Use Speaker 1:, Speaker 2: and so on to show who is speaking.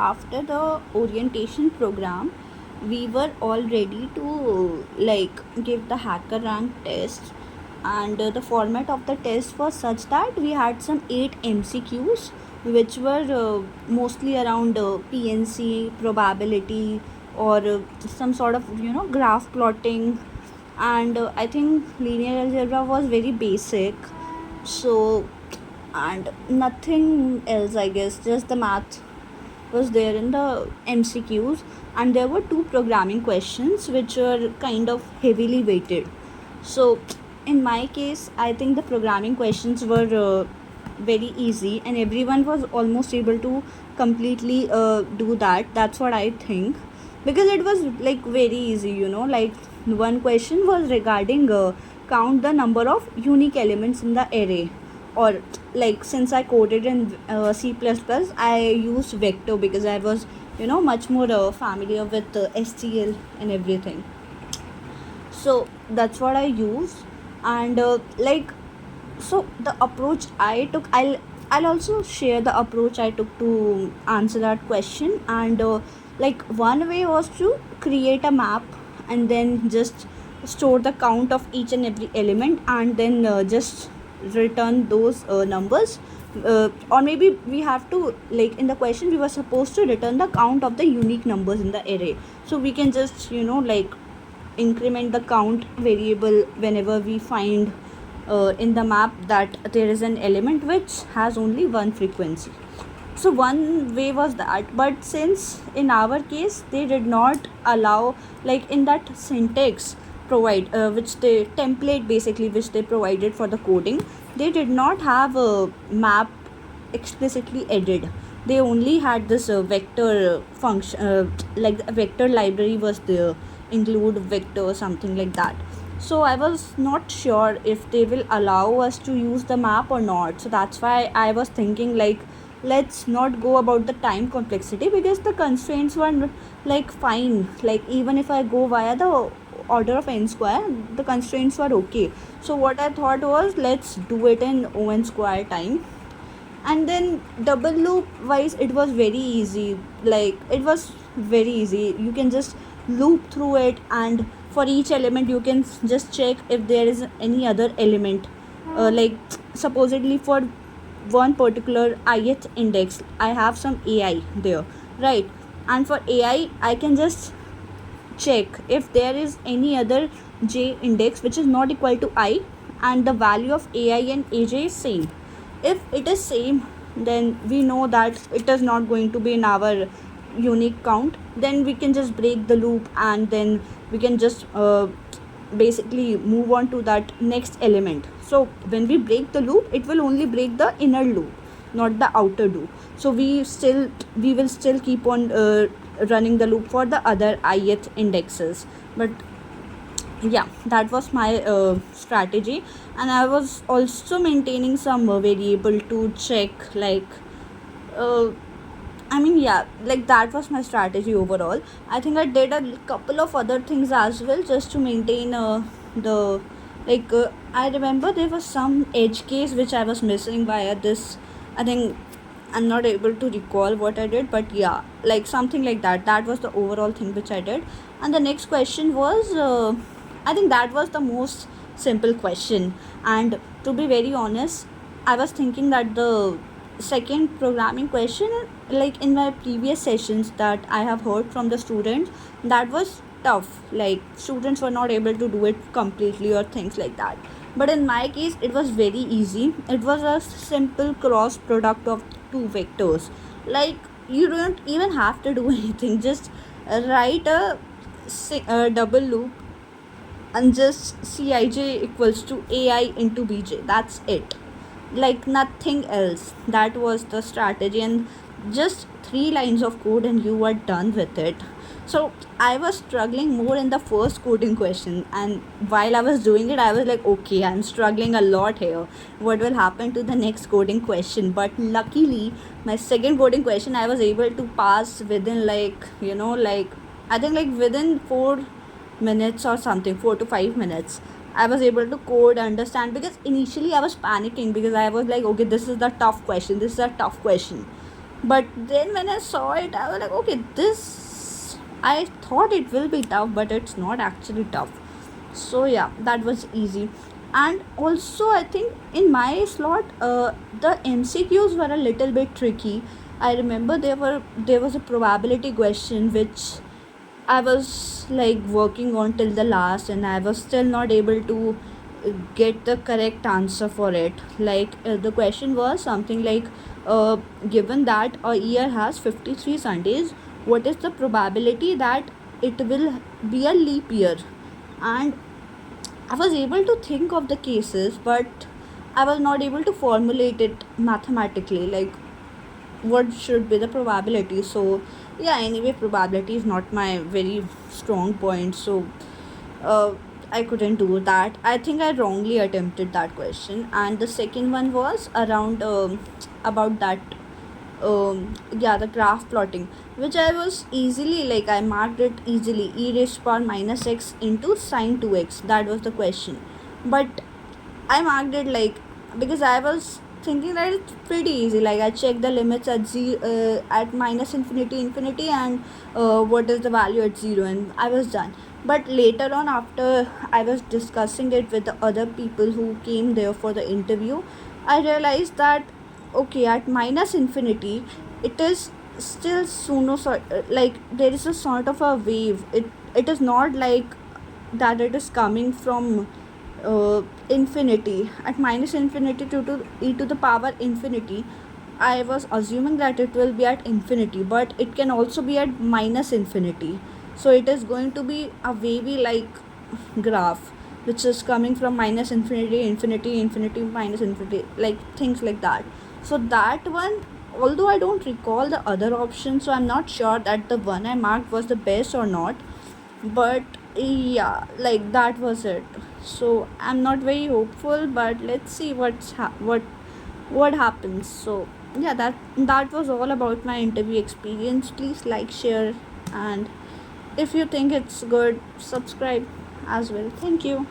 Speaker 1: after the orientation program, we were all ready to give the hacker rank test, and the format of the test was such that we had some 8 MCQs, which were mostly around PNC, probability, or some sort of graph plotting, and I think linear algebra was very basic. So, and nothing else, I guess, just the math was there in the MCQs, and there were two programming questions which were kind of heavily weighted. So, in my case, I think the programming questions were very easy, and everyone was almost able to completely do that. That's what I think, because it was like very easy, like one question was regarding count the number of unique elements in the array, or like since I coded in C++, I used vector because I was much more familiar with STL and everything. So that's what I use. And so the approach I took, I'll also share the approach I took to answer that question. And one way was to create a map and then just store the count of each and every element, and then just return those numbers. Or maybe we have to, like in the question we were supposed to return the count of the unique numbers in the array, so we can just increment the count variable whenever we find in the map that there is an element which has only one frequency. So one way was that, but since in our case they did not allow, like in that syntax provide which they template basically which they provided for the coding, they did not have a map explicitly added. They only had this vector function, like a vector library was there, include vector or something like that. So I was not sure if they will allow us to use the map or not. So that's why I was thinking, like, let's not go about the time complexity, because the constraints were like fine. Like even if I go via the order of n square, the constraints were okay. So what I thought was, let's do it in O(n) square time. And then double loop wise, it was very easy. Like it was very easy, you can just loop through it, and for each element you can just check if there is any other element. Like supposedly for one particular ith index I have some AI there, right? And for AI I can just check if there is any other j index which is not equal to I, and the value of AI and AJ is same. If it is same, then we know that it is not going to be in our unique count. Then we can just break the loop, and then we can just basically move on to that next element. So when we break the loop, it will only break the inner loop, not the outer loop. So we will still keep on running the loop for the other ith indexes. But yeah, that was my strategy. And I was also maintaining some variable to check, like yeah, like that was my strategy overall. I think I did a couple of other things as well just to maintain the I remember there was some edge case which I was missing via this. I think I'm not able to recall what I did, but yeah, like something like that. That was the overall thing which I did. And the next question was, I think that was the most simple question. And to be very honest, I was thinking that the second programming question, like in my previous sessions that I have heard from the students, that was tough. Like students were not able to do it completely or things like that. But in my case, it was very easy. It was a simple cross product of two vectors. Like you don't even have to do anything. Just write a double loop and just Cij equals to AI into Bj. That's it. Like nothing else. That was the strategy, and just 3 lines of code and you were done with it. So I was struggling more in the first coding question, and while I was doing it, I was like, okay, I'm struggling a lot here. What will happen to the next coding question? But luckily, my second coding question, I was able to pass within I think like within 4 minutes or something, 4 to 5 minutes. I was able to code, understand, because initially I was panicking because I was like, okay, this is the tough question. This is a tough question. But then when I saw it, I was like, okay, this, I thought it will be tough, but it's not actually tough. So yeah, that was easy. And also I think in my slot, the MCQs were a little bit tricky. I remember there was a probability question which I was like working on till the last, and I was still not able to get the correct answer for it. Like the question was something like, uh, given that a year has 53 Sundays, what is the probability that it will be a leap year? And I was able to think of the cases, but I was not able to formulate it mathematically. Like, what should be the probability? So, yeah, anyway, probability is not my very strong point. So, uh, I couldn't do that. I think I wrongly attempted that question. And the second one was around about that yeah, the graph plotting, which I was easily, like, I marked it easily, e raised to power minus x into sine 2x. That was the question. But I marked it like, because I was thinking that it's pretty easy. Like, I checked the limits at at minus infinity, and what is the value at 0, and I was done. But later on, after I was discussing it with the other people who came there for the interview, I realized that okay, at minus infinity, it is still like there is a sort of a wave. It is not like that it is coming from infinity. At minus infinity to e to the power infinity, I was assuming that it will be at infinity, but it can also be at minus infinity. So it is going to be a wavy like graph, which is coming from minus infinity, infinity, minus infinity, like things like that. So that one, although I don't recall the other options, so I'm not sure that the one I marked was the best or not. But yeah, like that was it. So I'm not very hopeful, but let's see what happens. So yeah, that was all about my interview experience. Please like, share, and if you think it's good, subscribe as well. Thank you.